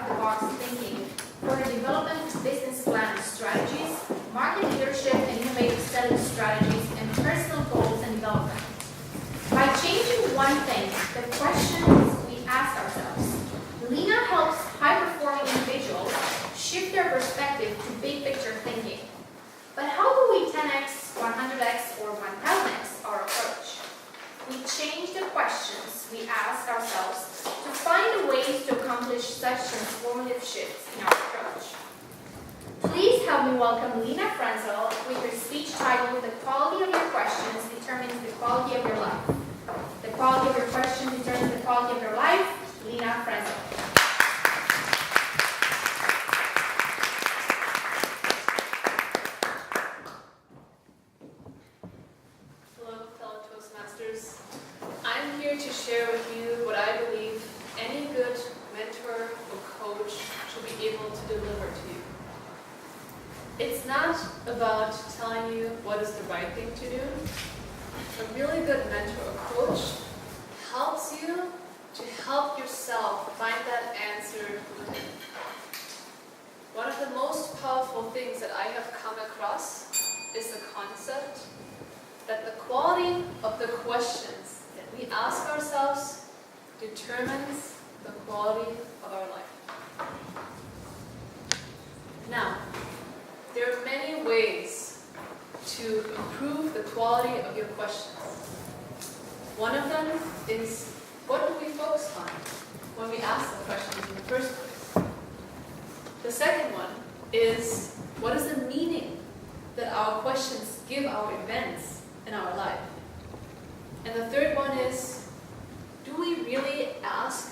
out-of-the-box thinking for the development of business plan strategies, market leadership and innovative selling strategies, and personal goals and development. By changing one thing, the questions we ask ourselves, Lena helps high-performing individuals shift their perspective to big-picture thinking. But how do we 10x, 100x, or 1000x our approach? We change the questions we ask ourselves to find ways to accomplish such transformative shifts in our approach. Please help me welcome Lena Frenzel with her speech titled "The quality of your questions determines the quality of your life." The quality of your questions determines the quality of your life. Lena Frenzel. I'm here to share with you what I believe any good mentor or coach should be able to deliver to you. It's not about telling you what is the right thing to do. A really good mentor or coach helps you to help yourself find that answer within. One of the most powerful things that I have come across is the concept that the quality of the questions that we ask ourselves determines the quality of our life. Now, there are many ways to improve the quality of your questions. One of them is, what do we focus on when we ask the questions in the first place? The second one is, what is the meaning that our questions give our events in our life? And the third one is, do we really ask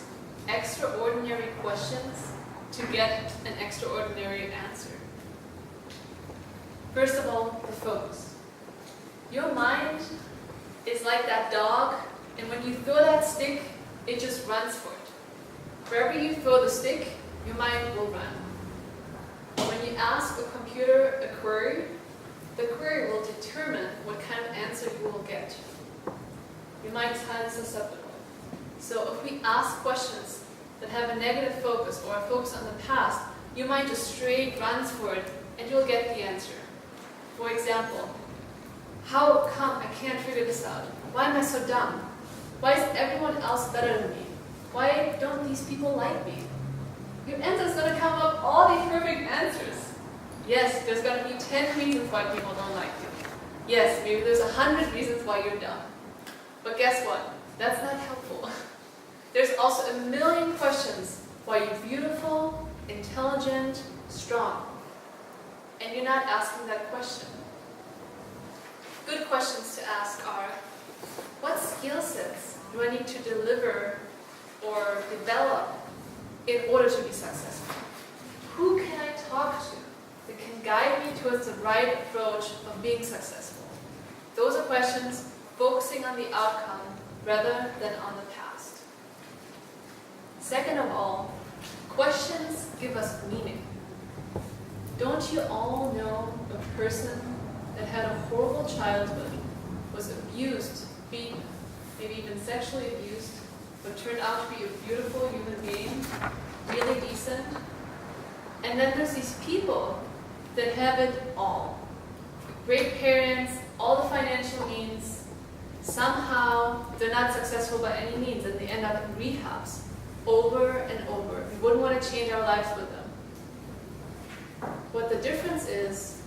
extraordinary questions to get an extraordinary answer? First of all, the focus. Your mind is like that dog, and when you throw that stick, it just runs for it. Wherever you throw the stick, your mind will run. When you ask a computer a query, the query will determine what kind of answer you will get. Your mind is highly susceptible. So if we ask questions that have a negative focus or a focus on the past, your mind just straight runs for it and you'll get the answer. For example, how come I can't figure this out? Why am I so dumb? Why is everyone else better than me? Why don't these people like me? Your answer is going to come up all these perfect answers. Yes, there's going to be 10 reasons why people don't like you. Yes, maybe there's 100 reasons why you're dumb. But guess what? That's not helpful. There's also a million questions why you're beautiful, intelligent, strong. And you're not asking that question. Good questions to ask are, what skill sets do I need to deliver or develop in order to be successful? Who can I talk to that can guide me towards the right approach of being successful? Those are questions focusing on the outcome rather than on the past. Second of all, questions give us meaning. Don't you all know a person that had a horrible childhood, was abused, beaten, maybe even sexually abused, but turned out to be a beautiful human being, really decent? And then there's these people that have it all. Great parents, all the financial means. Somehow they're not successful by any means and they end up in rehabs over and over. We wouldn't want to change our lives with them. What the difference is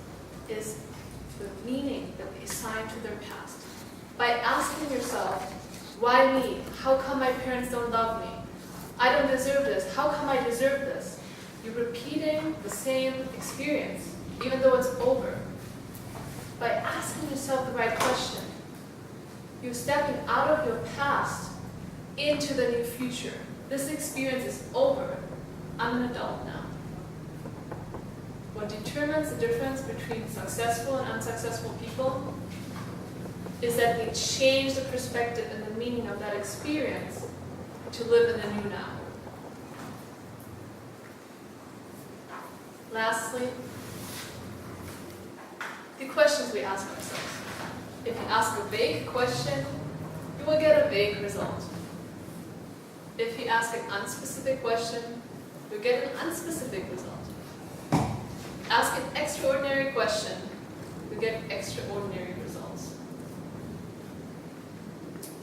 the meaning that they assign to their past. By asking yourself, why me? How come my parents don't love me? I don't deserve this. How come I deserve this? You're repeating the same experience, even though it's over. By asking yourself the right question, you're stepping out of your past into the new future. This experience is over. I'm an adult now. What determines the difference between successful and unsuccessful people is that we change the perspective and the meaning of that experience to live in the new now. Lastly, the questions we ask ourselves. If you ask a vague question, you will get a vague result. If you ask an unspecific question, you'll you get an unspecific result. Ask an extraordinary question, you get extraordinary results.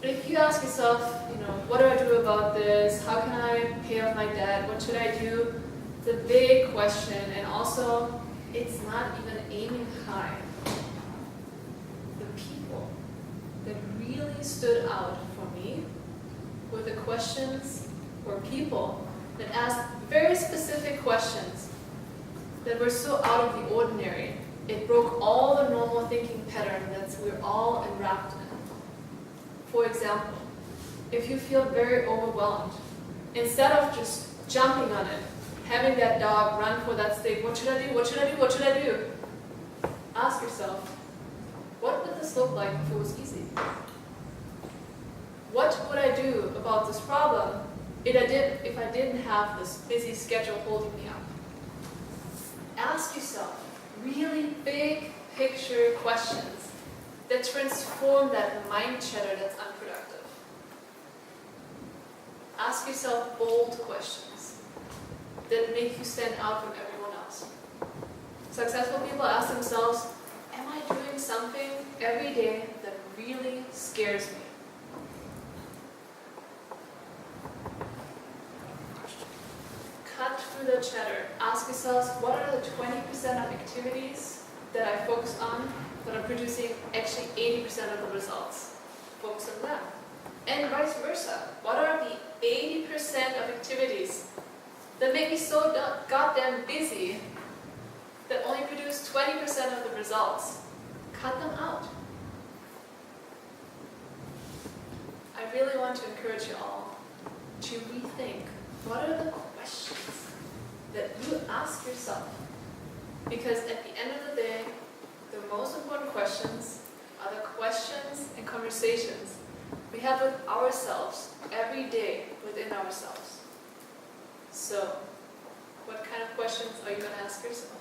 If you ask yourself, what do I do about this? How can I pay off my debt? What should I do? It's a big question, and also, it's not even aiming high. The people that really stood out for me were the questions or people that asked very specific questions that were so out of the ordinary. It broke all the normal thinking pattern that we're all enwrapped in. For example, if you feel very overwhelmed, instead of just jumping on it, having that dog run for that steak, what should I do? What should I do? What should I do? Ask yourself, what would this look like if it was easy? What would I do about this problem if I didn't have this busy schedule holding me up? Ask yourself really big picture questions that transform that mind chatter that's unproductive. Ask yourself bold questions that make you stand out from everyone else. Successful people ask themselves, am I doing something every day that really scares me? Cut through the chatter. Ask yourselves, what are the 20% of activities that I focus on that are producing actually 80% of the results? Focus on them. And vice versa. What are the 80% of activities that make me so goddamn busy that only produce 20% of the results? Cut them out. I really want to encourage you all to rethink what are the questions that you ask yourself. Because at the end of the day, the most important questions are the questions and conversations we have with ourselves every day within ourselves. So, what kind of questions are you going to ask yourself?